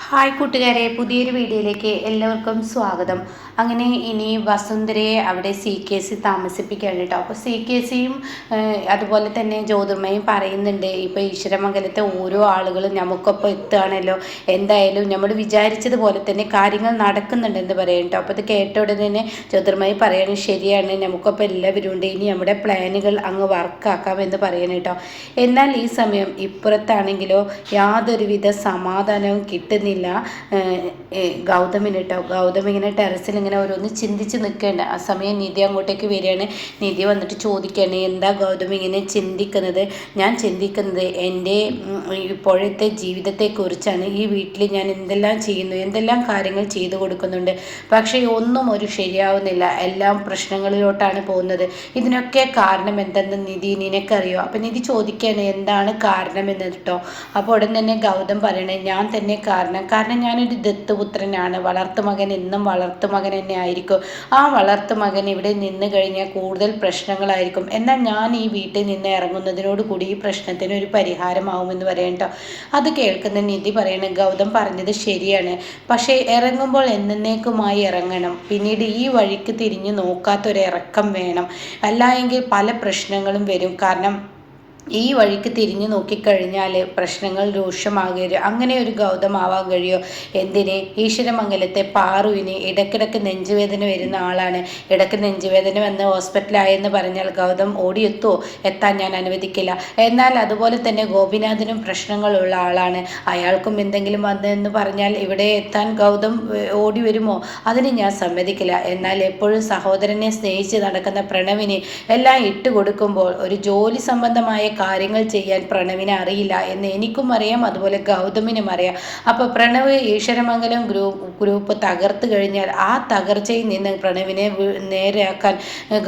Hi കൂട്ടുകാരെ, പുതിയൊരു വീഡിയോയിലേക്ക് എല്ലാവർക്കും സ്വാഗതം. അങ്ങനെ ഇനി വസുന്ധരയെ അവിടെ CKC താമസിപ്പിക്കുകയാണ് കേട്ടോ. അപ്പോൾ CKCയും അതുപോലെ തന്നെ ജ്യോതിർമയും പറയുന്നുണ്ട്, ഇപ്പോൾ ഈശ്വരമംഗലത്തെ ഓരോ ആളുകളും നമുക്കൊപ്പം എത്തുകയാണല്ലോ, എന്തായാലും നമ്മൾ വിചാരിച്ചതുപോലെ തന്നെ കാര്യങ്ങൾ നടക്കുന്നുണ്ടെന്ന് പറയും കേട്ടോ. അപ്പോൾ ഇത് കേട്ട ഉടനെ തന്നെ ജ്യോതിർമയി പറയണം, ശരിയാണ്, നമുക്കൊപ്പം എല്ലാവരും ഉണ്ട്, ഇനി നമ്മുടെ പ്ലാനുകൾ അങ്ങ് വർക്കാക്കാമെന്ന് പറയണം കേട്ടോ. എന്നാൽ ഈ സമയം ഇപ്പുറത്താണെങ്കിലോ യാതൊരുവിധ സമാധാനവും കിട്ടുന്നില്ല ഗൗതമിന് കേട്ടോ. ഗൗതം ഇങ്ങനെ ടെറസിൽ ഇങ്ങനെ ഓരോന്ന് ചിന്തിച്ച് നിൽക്കുകയാണ്. ആ സമയം നിധി അങ്ങോട്ടേക്ക് വരികയാണ്. നിധി വന്നിട്ട് ചോദിക്കുകയാണ്, എന്താ ഗൗതം ഇങ്ങനെ ചിന്തിക്കുന്നത്? ഞാൻ ചിന്തിക്കുന്നത് എൻ്റെ ഇപ്പോഴത്തെ ജീവിതത്തെക്കുറിച്ചാണ്. ഈ വീട്ടിൽ ഞാൻ എന്തെല്ലാം ചെയ്യുന്നു, എന്തെല്ലാം കാര്യങ്ങൾ ചെയ്തു കൊടുക്കുന്നുണ്ട്, പക്ഷേ ഒന്നും ഒരു ശരിയാവുന്നില്ല, എല്ലാം പ്രശ്നങ്ങളിലോട്ടാണ് പോകുന്നത്. ഇതിനൊക്കെ കാരണം എന്തെന്ന് നിധി നിനക്കറിയോ? അപ്പം നിധി ചോദിക്കുകയാണ്, എന്താണ് കാരണമെന്ന് കേട്ടോ. അപ്പോൾ ഉടൻ തന്നെ ഗൗതം പറയണേ, ഞാൻ തന്നെ കാരണം ഞാനൊരു ദത്തുപുത്രനാണ്. വളർത്തുമകൻ എന്നും വളർത്തുമകൻ തന്നെ ആയിരിക്കും. ആ വളർത്തുമകൻ ഇവിടെ നിന്ന് കഴിഞ്ഞാൽ കൂടുതൽ പ്രശ്നങ്ങളായിരിക്കും. എന്നാൽ ഞാൻ ഈ വീട്ടിൽ നിന്ന് ഇറങ്ങുന്നതിനോട് കൂടി ഈ പ്രശ്നത്തിന് ഒരു പരിഹാരമാവുമെന്ന് പറയട്ടോ. അത് കേൾക്കുന്ന നിധി പറയണ, ഗൗതം പറഞ്ഞത് ശരിയാണ്, പക്ഷേ ഇറങ്ങുമ്പോൾ എന്നേക്കുമായി ഇറങ്ങണം. പിന്നീട് ഈ വഴിക്ക് തിരിഞ്ഞു നോക്കാത്തൊരിറക്കം വേണം, അല്ല എങ്കിൽ പല പ്രശ്നങ്ങളും വരും. കാരണം ഈ വഴിക്ക് തിരിഞ്ഞു നോക്കിക്കഴിഞ്ഞാൽ പ്രശ്നങ്ങൾ രൂക്ഷമാകരുത്. അങ്ങനെ ഒരു ഗൗതമാവാൻ കഴിയോ? എന്തിന്? ഈശ്വരമംഗലത്തെ പാറുവിന് ഇടയ്ക്കിടയ്ക്ക് നെഞ്ചുവേദന വരുന്ന ആളാണ്. ഇടയ്ക്ക് നെഞ്ചുവേദന വന്ന് ഹോസ്പിറ്റലായെന്ന് പറഞ്ഞാൽ ഗൗതം ഓടിയെത്തുമോ? എത്താൻ ഞാൻ അനുവദിക്കില്ല. എന്നാൽ അതുപോലെ തന്നെ ഗോപിനാഥനും പ്രശ്നങ്ങളുള്ള ആളാണ്. അയാൾക്കും എന്തെങ്കിലും വന്നെന്ന് പറഞ്ഞാൽ ഇവിടെ എത്താൻ ഗൗതം ഓടി വരുമോ? അതിന് ഞാൻ സമ്മതിക്കില്ല. എന്നാൽ എപ്പോഴും സഹോദരനെ സ്നേഹിച്ച് നടക്കുന്ന പ്രണവിന് എല്ലാം ഇട്ടുകൊടുക്കുമ്പോൾ ഒരു ജോലി സംബന്ധമായ കാര്യങ്ങൾ ചെയ്യാൻ പ്രണവിനെ അറിയില്ല എന്ന് എനിക്കും അറിയാം, അതുപോലെ ഗൗതമിനും അറിയാം. അപ്പോൾ പ്രണവ് ഈശ്വരമംഗലം ഗ്രൂപ്പ് തകർത്ത് കഴിഞ്ഞാൽ ആ തകർച്ചയിൽ നിന്ന് പ്രണവിനെ നേരെയാക്കാൻ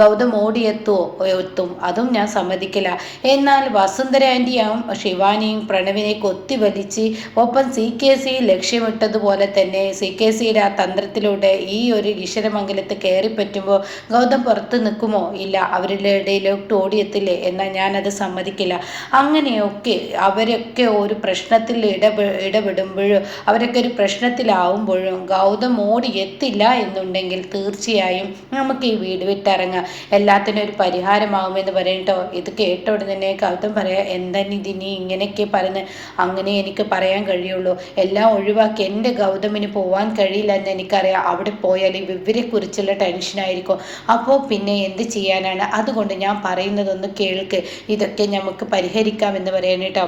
ഗൗതം എത്തും. അതും ഞാൻ സമ്മതിക്കില്ല. എന്നാൽ വസുന്ധര ആൻറ്റിയും ശിവാനിയും പ്രണവിനെ കൊത്തിവലിച്ച് ഒപ്പം CKC ലക്ഷ്യമിട്ടതുപോലെ തന്നെ CKCയുടെ ആ തന്ത്രത്തിലൂടെ ഈ ഒരു ഈശ്വരമംഗലത്ത് കയറിപ്പറ്റുമ്പോൾ ഗൗതം പുറത്ത് നിൽക്കുമോ? ഇല്ല, അവരുടെ ഇടയിലോട്ട് ഓടിയെത്തില്ലേ? എന്നാൽ ഞാനത് സമ്മതിക്കില്ല. അങ്ങനെയൊക്കെ അവരൊക്കെ ഒരു പ്രശ്നത്തിൽ ഇടപെടുമ്പോഴും അവരൊക്കെ ഒരു പ്രശ്നത്തിലാവുമ്പോഴും ഗൗതം ഓടി എത്തില്ല എന്നുണ്ടെങ്കിൽ തീർച്ചയായും നമുക്ക് ഈ വീട് വിട്ടിറങ്ങാം, എല്ലാത്തിനും ഒരു പരിഹാരമാകുമെന്ന് പറയട്ടോ. ഇത് കേട്ട ഉടനെ തന്നെ ഗൗതം പറയാം, എന്താ ഇതിനി ഇങ്ങനെയൊക്കെ പറയുന്നത്? അങ്ങനെ എനിക്ക് പറയാൻ കഴിയുള്ളൂ. എല്ലാം ഒഴിവാക്കി എൻ്റെ ഗൗതമിന് പോവാൻ കഴിയില്ല എന്ന് എനിക്കറിയാം. അവിടെ പോയാൽ ഇവരെക്കുറിച്ചുള്ള ടെൻഷനായിരിക്കും. അപ്പോൾ പിന്നെ എന്ത് ചെയ്യാനാണ്? അതുകൊണ്ട് ഞാൻ പറയുന്നതൊന്ന് കേൾക്ക്, ഇതൊക്കെ നമുക്ക് പരിഹരിക്കാമെന്ന് പറയാൻ കേട്ടോ.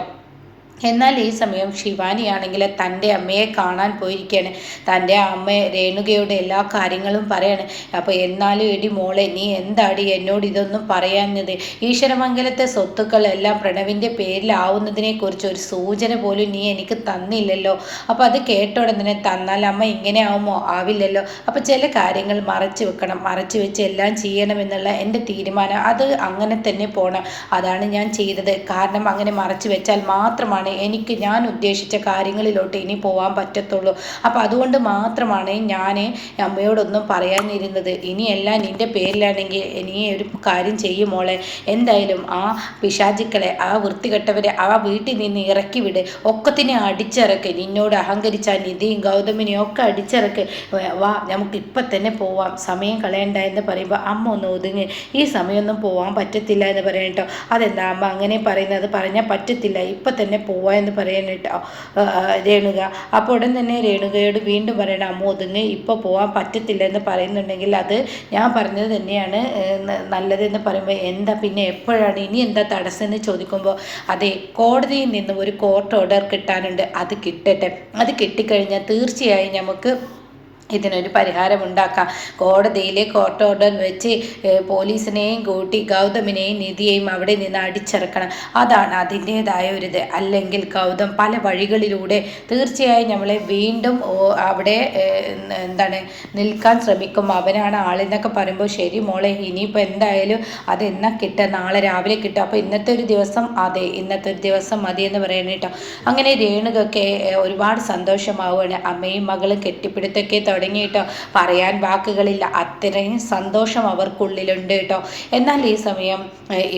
എന്നാൽ ഈ സമയം ശിവാനിയാണെങ്കിൽ തൻ്റെ അമ്മയെ കാണാൻ പോയിരിക്കുകയാണ്. തൻ്റെ അമ്മ രേണുകയുടെ എല്ലാ കാര്യങ്ങളും പറയാണ്. അപ്പോൾ എന്നാലും എടി മോളെ, നീ എന്താടി എന്നോട് ഇതൊന്നും പറയാഞ്ഞത്? ഈശ്വരമംഗലത്തെ സ്വത്തുക്കളെല്ലാം പ്രണവിൻ്റെ പേരിലാവുന്നതിനെക്കുറിച്ച് ഒരു സൂചന പോലും നീ എനിക്ക് തന്നില്ലല്ലോ. അപ്പോൾ അത് കേട്ട ഉടനെ തന്നാൽ അമ്മ ഇങ്ങനെ ആവുമോ? ആവില്ലല്ലോ. അപ്പോൾ ചില കാര്യങ്ങൾ മറച്ചു വെക്കണം, മറച്ചു വെച്ച് എല്ലാം ചെയ്യണമെന്നുള്ള എൻ്റെ തീരുമാനം. അത് അങ്ങനെ തന്നെ പോകണം. അതാണ് ഞാൻ ചെയ്തത്. കാരണം അങ്ങനെ മറച്ചു വെച്ചാൽ മാത്രമാണ് എനിക്ക് ഞാൻ ഉദ്ദേശിച്ച കാര്യങ്ങളിലോട്ട് ഇനി പോകാൻ പറ്റത്തുള്ളൂ. അപ്പോൾ അതുകൊണ്ട് മാത്രമാണ് ഞാൻ അമ്മയോടൊന്നും പറയാനിരുന്നത്. ഇനിയെല്ലാം നിൻ്റെ പേരിലാണെങ്കിൽ നീ ഒരു കാര്യം ചെയ്യും മോളെ. എന്തായാലും ആ പിശാചുക്കളെ, ആ വൃത്തികെട്ടവരെ ആ വീട്ടിൽ നിന്ന് ഇറക്കി വിട്. ഒക്കത്തിനെ അടിച്ചിറക്ക്. നിന്നോട് അഹങ്കരിച്ച നിധിയും ഗൗതമിനെയും ഒക്കെ അടിച്ചിറക്ക്. വാ, നമുക്ക് ഇപ്പം തന്നെ പോവാം, സമയം കളയണ്ട എന്ന് പറയുമ്പോൾ അമ്മ ഒന്ന് ഒതുങ്ങി. ഈ സമയമൊന്നും പോകാൻ പറ്റത്തില്ല എന്ന് പറയാം കേട്ടോ. അതെന്താ അമ്മ അങ്ങനെ പറയുന്നത്? പറഞ്ഞാൽ പറ്റത്തില്ല, ഇപ്പം തന്നെ എന്ന് പറയാൻ കേട്ടോ രേണുക. അപ്പോൾ ഉടൻ തന്നെ രേണുകയോട് വീണ്ടും പറയണം, അമ്മ ഒതുങ്ങ്, ഇപ്പോൾ പോകാൻ പറ്റത്തില്ല എന്ന് പറയുന്നുണ്ടെങ്കിൽ അത് ഞാൻ പറഞ്ഞത് തന്നെയാണ് നല്ലതെന്ന് പറയുമ്പോൾ, എന്താ പിന്നെ എപ്പോഴാണ്, ഇനി എന്താ തടസ്സം എന്ന് ചോദിക്കുമ്പോൾ, അതെ, കോടതിയിൽ നിന്ന് ഒരു കോർട്ട് ഓർഡർ കിട്ടാനുണ്ട്, അത് കിട്ടട്ടെ. അത് കിട്ടിക്കഴിഞ്ഞാൽ തീർച്ചയായും നമുക്ക് ഇതിനൊരു പരിഹാരമുണ്ടാക്കാം. കോടതിയിലെ കോർട്ട് ഓർഡർ വെച്ച് പോലീസിനെയും കൂട്ടി ഗൗതമിനെയും നിധിയെയും അവിടെ നിന്ന് അടിച്ചിറക്കണം. അതാണ് അതിൻ്റേതായ ഒരിത്. അല്ലെങ്കിൽ ഗൗതം പല വഴികളിലൂടെ തീർച്ചയായും നമ്മളെ വീണ്ടും അവിടെ നിൽക്കാൻ ശ്രമിക്കും. അവനാണ് ആളെന്നൊക്കെ പറയുമ്പോൾ, ശരി മോളെ, ഇനിയിപ്പോൾ എന്തായാലും അതെന്നാ കിട്ടുക? നാളെ രാവിലെ കിട്ടും. അപ്പോൾ ഇന്നത്തെ ഒരു ദിവസം, അതെ, ഇന്നത്തെ ഒരു ദിവസം മതിയെന്ന് പറയുന്നത് കേട്ടോ. അങ്ങനെ രേണുകൊക്കെ ഒരുപാട് സന്തോഷമാവുകയാണ്. അമ്മയും മകളും കെട്ടിപ്പിടുത്തൊക്കെ തുടങ്ങി കേട്ടോ. പറയാൻ വാക്കുകളില്ല, അത്രയും സന്തോഷം അവർക്കുള്ളിലുണ്ട് കേട്ടോ. എന്നാൽ ഈ സമയം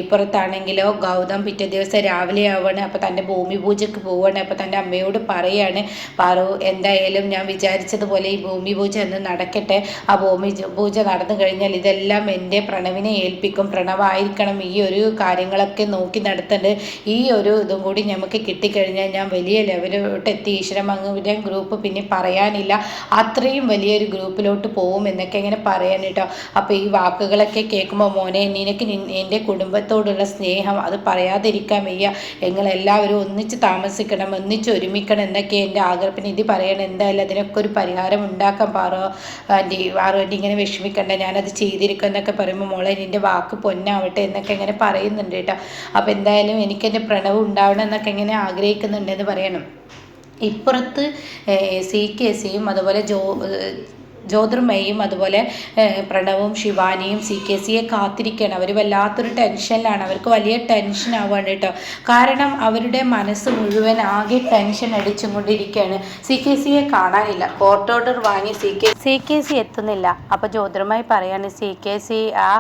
ഇപ്പുറത്താണെങ്കിലോ ഗൗതം പിറ്റേ ദിവസം രാവിലെ ആവുകയാണ്. അപ്പോൾ തൻ്റെ ഭൂമി പൂജയ്ക്ക് പോവുകയാണ്. അപ്പോൾ തൻ്റെ അമ്മയോട് പറയാണ്, പാറു എന്തായാലും ഞാൻ വിചാരിച്ചതുപോലെ ഈ ഭൂമി പൂജ എന്ന് നടക്കട്ടെ. ആ ഭൂമി പൂജ നടന്നു കഴിഞ്ഞാൽ ഇതെല്ലാം എൻ്റെ പ്രണവിനെ ഏൽപ്പിക്കും. പ്രണവായിരിക്കണം ഈ ഒരു കാര്യങ്ങളൊക്കെ നോക്കി നടത്തേണ്ടത്. ഈ ഒരു ഇതും കൂടി നമുക്ക് കിട്ടിക്കഴിഞ്ഞാൽ ഞാൻ വലിയ ലെവലിലോട്ട് എത്തി. ഈശ്വരമംഗലം ഗ്രൂപ്പ് പിന്നെ പറയാനില്ല, അത്രയും വലിയൊരു ഗ്രൂപ്പിലോട്ട് പോകും എന്നൊക്കെ ഇങ്ങനെ പറയാൻ കേട്ടോ. അപ്പോൾ ഈ വാക്കുകളൊക്കെ കേൾക്കുമ്പോൾ മോനെ നിനക്ക് എൻ്റെ കുടുംബത്തോടുള്ള സ്നേഹം അത് പറയാതിരിക്കാൻ വയ്യ. നിങ്ങളെല്ലാവരും ഒന്നിച്ച് താമസിക്കണം, ഒന്നിച്ച് ഒരുമിക്കണം എന്നൊക്കെ എൻ്റെ ആഗ്രഹം. പിന്നെ ഇത് പറയണം, എന്തായാലും അതിനൊക്കെ ഒരു പരിഹാരം ഉണ്ടാക്കാൻ പാറു ആൻറ്റി ഇങ്ങനെ വിഷമിക്കണ്ട, ഞാനത് ചെയ്തിരിക്കും എന്നൊക്കെ പറയുമ്പോൾ മോളെ നിൻ്റെ വാക്ക് പൊന്നാവട്ടെ എന്നൊക്കെ ഇങ്ങനെ പറയുന്നുണ്ട് കേട്ടോ. അപ്പോൾ എന്തായാലും എനിക്കെൻ്റെ പ്രണവ് ഉണ്ടാവണം എന്നൊക്കെ ഇങ്ങനെ ആഗ്രഹിക്കുന്നുണ്ടെന്ന് പറയണം. ഇപ്പുറത്ത് CKCയും അതുപോലെ ജ്യോതിർമയും അതുപോലെ പ്രണവും ശിവാനിയും CKCയെ കാത്തിരിക്കുകയാണ്. അവർ വല്ലാത്തൊരു ടെൻഷനിലാണ്, അവർക്ക് വലിയ ടെൻഷൻ ആവുകയാണ് കേട്ടോ. കാരണം അവരുടെ മനസ്സ് മുഴുവൻ ആകെ ടെൻഷൻ അടിച്ചും കൊണ്ടിരിക്കുകയാണ്. CKCയെ കാണാനില്ല, കോർട്ട് ഓർഡർ വാങ്ങി CKC എത്തുന്നില്ല. അപ്പോൾ ജ്യോതിർമായി പറയാണ് CKC ആ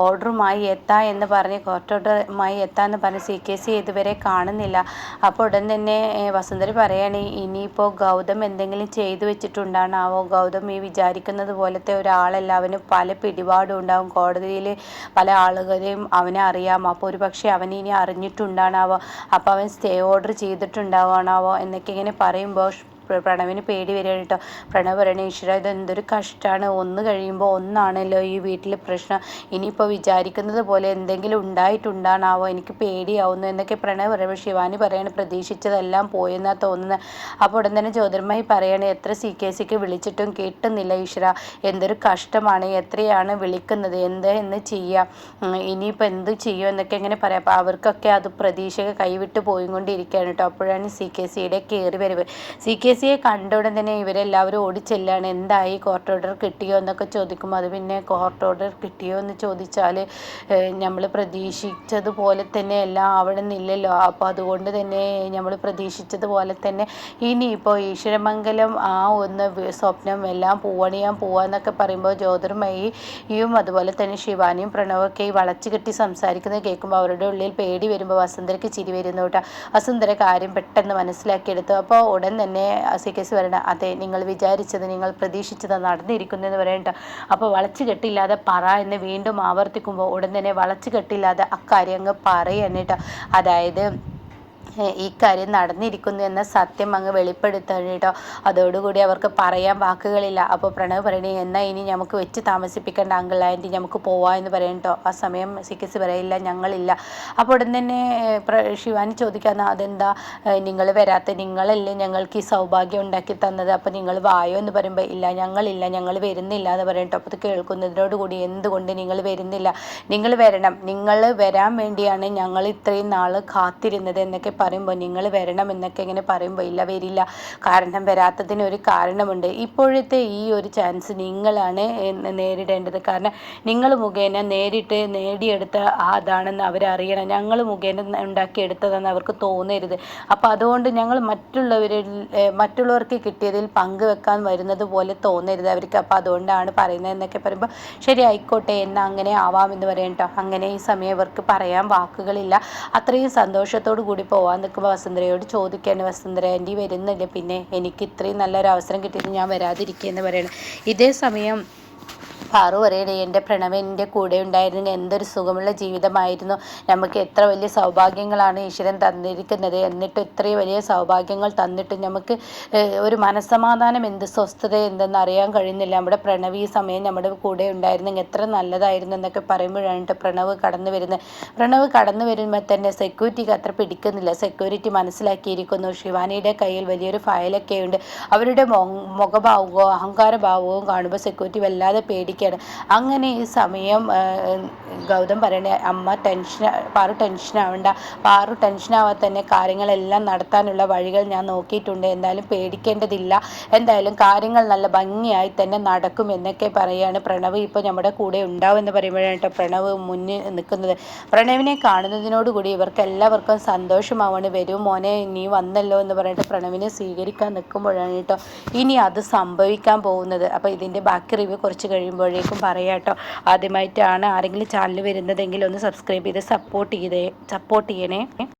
ഓർഡറുമായി എത്താ എന്ന് പറഞ്ഞ് കോർട്ട് ഓർഡറുമായി എത്താമെന്ന് പറഞ്ഞ് CKC ഇതുവരെ കാണുന്നില്ല. അപ്പോൾ ഉടൻ തന്നെ വസുന്ധര പറയാണ്, ഇനിയിപ്പോൾ ഗൗതം എന്തെങ്കിലും ചെയ്തു വെച്ചിട്ടുണ്ടാണാവോ, ഗൗതം ഈ വിചാരിക്കുന്നത് പോലത്തെ ഒരാളല്ല, അവന് പല പിടിപാടും ഉണ്ടാവും, കോടതിയിൽ പല ആളുകളെയും അവനെ അറിയാം. അപ്പോൾ ഒരു പക്ഷേ അവനിനി അറിഞ്ഞിട്ടുണ്ടാണാവോ, അപ്പോൾ അവൻ സ്റ്റേ ഓർഡർ ചെയ്തിട്ടുണ്ടാവാണാവോ എന്നൊക്കെ ഇങ്ങനെ പറയുമ്പോൾ പ്രണവിന് പേടി വരികയാണ് കേട്ടോ. പ്രണവ് പറയണ ഈശ്വര ഇതെന്തൊരു കഷ്ടമാണ്, ഒന്ന് കഴിയുമ്പോൾ ഒന്നാണല്ലോ ഈ വീട്ടിൽ പ്രശ്നം, ഇനിയിപ്പോൾ വിചാരിക്കുന്നത് പോലെ എന്തെങ്കിലും ഉണ്ടായിട്ടുണ്ടാണാവോ, എനിക്ക് പേടിയാവുന്നു എന്നൊക്കെ പ്രണവ് പറയുമ്പോൾ ശിവാനി പറയാണ് പ്രതീക്ഷിച്ചതെല്ലാം പോയെന്നാണ് തോന്നുന്നത്. അപ്പോൾ ഉടൻ തന്നെ ജ്യോതിർമയി പറയാണ് എത്ര CKCക്ക് വിളിച്ചിട്ടും കിട്ടുന്നില്ല ഈശ്വര, എന്തൊരു കഷ്ടമാണ്, എത്രയാണ് വിളിക്കുന്നത്, എന്ന് ചെയ്യാം, ഇനിയിപ്പോൾ എന്ത് ചെയ്യും എന്നൊക്കെ ഇങ്ങനെ പറയാം. അപ്പോൾ അവർക്കൊക്കെ അത് പ്രതീക്ഷ കൈവിട്ട് പോയിക്കൊണ്ടിരിക്കുകയാണ് കേട്ടോ. അപ്പോഴാണ് CKCയുടെ കയറി വരവ്. CKCയെ കണ്ട ഉടൻ തന്നെ ഇവരെല്ലാവരും ഓടിച്ചെല്ലാണ്. എന്തായി, കോർട്ട് ഓർഡർ കിട്ടിയോ എന്നൊക്കെ ചോദിക്കുമ്പോൾ അത് പിന്നെ കോർട്ട് ഓർഡർ കിട്ടിയോ എന്ന് ചോദിച്ചാൽ നമ്മൾ പ്രതീക്ഷിച്ചതുപോലെ തന്നെ എല്ലാം അവിടെ നിന്നില്ലല്ലോ, അപ്പോൾ അതുകൊണ്ട് തന്നെ നമ്മൾ പ്രതീക്ഷിച്ചതുപോലെ തന്നെ ഇനിയിപ്പോൾ ഈശ്വരമംഗലം ആ ഒന്ന് സ്വപ്നം എല്ലാം പോവാന്നൊക്കെ പറയുമ്പോൾ ജ്യോതിർമയിയും അതുപോലെ തന്നെ ശിവാനിയും പ്രണവൊക്കെ ഈ വളച്ചു കെട്ടി സംസാരിക്കുന്നത് കേൾക്കുമ്പോൾ അവരുടെ ഉള്ളിൽ പേടി വരുമ്പോൾ വസുന്ധരയ്ക്ക് ചിരി വരുന്നു കേട്ടോ. വസുന്ധര കാര്യം പെട്ടെന്ന് മനസ്സിലാക്കിയെടുത്തു. അപ്പോൾ ഉടൻ തന്നെ CKC പറയണ അതെ, നിങ്ങൾ വിചാരിച്ചത് നിങ്ങൾ പ്രതീക്ഷിച്ചത് നടന്നിരിക്കുന്നു എന്ന് പറയണ്ട. അപ്പോൾ വളച്ചു കെട്ടില്ലാതെ പറ എന്ന് വീണ്ടും ആവർത്തിക്കുമ്പോൾ ഉടൻ തന്നെ വളച്ചു കെട്ടില്ലാതെ അക്കാര്യം അങ്ങ് പറയാണ് കേട്ടോ. അതായത് ഈ കാര്യം നടന്നിരിക്കുന്നു എന്ന സത്യം അങ്ങ് വെളിപ്പെടുത്തുകയാണ് കേട്ടോ. അതോടുകൂടി അവർക്ക് പറയാൻ വാക്കുകളില്ല. അപ്പോൾ പ്രണവ് പറയണേ എന്നാൽ ഇനി നമുക്ക് വെച്ച് താമസിപ്പിക്കേണ്ട അങ്കിൾ ആൻറ്റി, നമുക്ക് പോവാം എന്ന് പറയും കേട്ടോ. ആ സമയം CKC പറയില്ല ഞങ്ങളില്ല. അപ്പോൾ ഉടൻ തന്നെ ശിവാനി ചോദിക്കാന്ന് അതെന്താ നിങ്ങൾ വരാത്ത, നിങ്ങളല്ലേ ഞങ്ങൾക്ക് ഈ സൗഭാഗ്യം ഉണ്ടാക്കി തന്നത്, അപ്പോൾ നിങ്ങൾ വായോ എന്ന് പറയുമ്പോൾ ഇല്ല ഞങ്ങളില്ല, ഞങ്ങൾ വരുന്നില്ല എന്ന് പറയും കേട്ടോ. അപ്പോൾ അത് കേൾക്കുന്നതിനോടുകൂടി എന്തുകൊണ്ട് നിങ്ങൾ വരുന്നില്ല, നിങ്ങൾ വരണം, നിങ്ങൾ വരാൻ വേണ്ടിയാണ് ഞങ്ങൾ ഇത്രയും നാൾ കാത്തിരുന്നത് എന്നൊക്കെ പറയുമ്പോൾ നിങ്ങൾ വരണം എന്നൊക്കെ ഇങ്ങനെ പറയുമ്പോൾ ഇല്ല വരില്ല, കാരണം വരാത്തതിന് ഒരു കാരണമുണ്ട്. ഇപ്പോഴത്തെ ഈ ഒരു ചാൻസ് നിങ്ങളാണ് നേരിടേണ്ടത്, കാരണം നിങ്ങൾ മുഖേന നേടിയെടുത്ത അതാണെന്ന് അവരറിയണം, ഞങ്ങൾ മുഖേന ഉണ്ടാക്കിയെടുത്തതെന്ന് അവർക്ക് തോന്നരുത്. അപ്പോൾ അതുകൊണ്ട് ഞങ്ങൾ മറ്റുള്ളവർക്ക് കിട്ടിയതിൽ പങ്കുവെക്കാൻ വരുന്നത് പോലെ തോന്നരുത് അവർക്ക്, അപ്പോൾ അതുകൊണ്ടാണ് പറയുന്നത് എന്നൊക്കെ പറയുമ്പോൾ ശരി ആയിക്കോട്ടെ എന്നാൽ അങ്ങനെ ആവാമെന്ന് പറയാം കേട്ടോ. അങ്ങനെ ഈ സമയം ഇവർക്ക് പറയാൻ വാക്കുകളില്ല. അത്രയും സന്തോഷത്തോടു കൂടി പോവാൻ നിൽക്കുമ്പോൾ വസുന്ധരയോട് ചോദിക്കുകയാണ്, വസുന്ധര ആൻറ്റി വരുന്നില്ല, പിന്നെ എനിക്ക് ഇത്രയും നല്ലൊരു അവസരം കിട്ടിയിട്ട് ഞാൻ വരാതിരിക്കുക എന്ന് പറയണം. ഇതേ സമയം പാറു പറയണേ എൻ്റെ പ്രണവൻ്റെ കൂടെ ഉണ്ടായിരുന്നെങ്കിൽ എന്തൊരു സുഖമുള്ള ജീവിതമായിരുന്നു, നമുക്ക് എത്ര വലിയ സൗഭാഗ്യങ്ങളാണ് ഈശ്വരൻ തന്നിരിക്കുന്നത്, എന്നിട്ട് ഇത്രയും വലിയ സൗഭാഗ്യങ്ങൾ തന്നിട്ട് നമുക്ക് ഒരു മനസ്സമാധാനം എന്ത് സ്വസ്ഥത എന്തെന്ന് അറിയാൻ കഴിയുന്നില്ല, നമ്മുടെ പ്രണവ് ഈ സമയം നമ്മുടെ കൂടെ ഉണ്ടായിരുന്നെങ്കിൽ എത്ര നല്ലതായിരുന്നു എന്നൊക്കെ പറയുമ്പോഴാണ് പ്രണവ് കടന്നു വരുന്നത്. പ്രണവ് കടന്നു വരുമ്പോൾ തന്നെ സെക്യൂരിറ്റിക്ക് അത്ര പിടിക്കുന്നില്ല. സെക്യൂരിറ്റി മനസ്സിലാക്കിയിരിക്കുന്നു ശിവാനിയുടെ കയ്യിൽ വലിയൊരു ഫയലൊക്കെ ഉണ്ട്. അവരുടെ മുഖഭാവവും അഹങ്കാരഭാവവും കാണുമ്പോൾ സെക്യൂരിറ്റി വല്ലാതെ പേടിക്കും. പേടിക്കുകയാണ്. അങ്ങനെ ഈ സമയം ഗൗതം പറയണേ അമ്മ പാറു ടെൻഷനാവണ്ട, പാറു ടെൻഷനാവാതെ തന്നെ കാര്യങ്ങളെല്ലാം നടത്താനുള്ള വഴികൾ ഞാൻ നോക്കിയിട്ടുണ്ട്, എന്തായാലും പേടിക്കേണ്ടതില്ല, എന്തായാലും കാര്യങ്ങൾ നല്ല ഭംഗിയായി തന്നെ നടക്കും എന്നൊക്കെ പറയുകയാണ്. പ്രണവ് ഇപ്പോൾ നമ്മുടെ കൂടെ ഉണ്ടാവും എന്ന് പറയുമ്പോഴാണ് കേട്ടോ പ്രണവ് മുന്നിൽ നിൽക്കുന്നത്. പ്രണവിനെ കാണുന്നതിനോടുകൂടി ഇവർക്ക് എല്ലാവർക്കും സന്തോഷമാവാണ്. വരും മോനെ നീ വന്നല്ലോ എന്ന് പറഞ്ഞിട്ട് പ്രണവിനെ സ്വീകരിക്കാൻ നിൽക്കുമ്പോഴാണ് കേട്ടോ ഇനി അത് സംഭവിക്കാൻ പോകുന്നത്. അപ്പോൾ ഇതിൻ്റെ ബാക്കി റിവ്യൂ കുറച്ച് കഴിയുമ്പോഴേക്കും പറയാം കേട്ടോ. ആദ്യമായിട്ടാണ് ആരെങ്കിലും ചാനൽ വരുന്നതെങ്കിൽ ഒന്ന് സബ്സ്ക്രൈബ് ചെയ്ത് സപ്പോർട്ട് ചെയ്യണേ.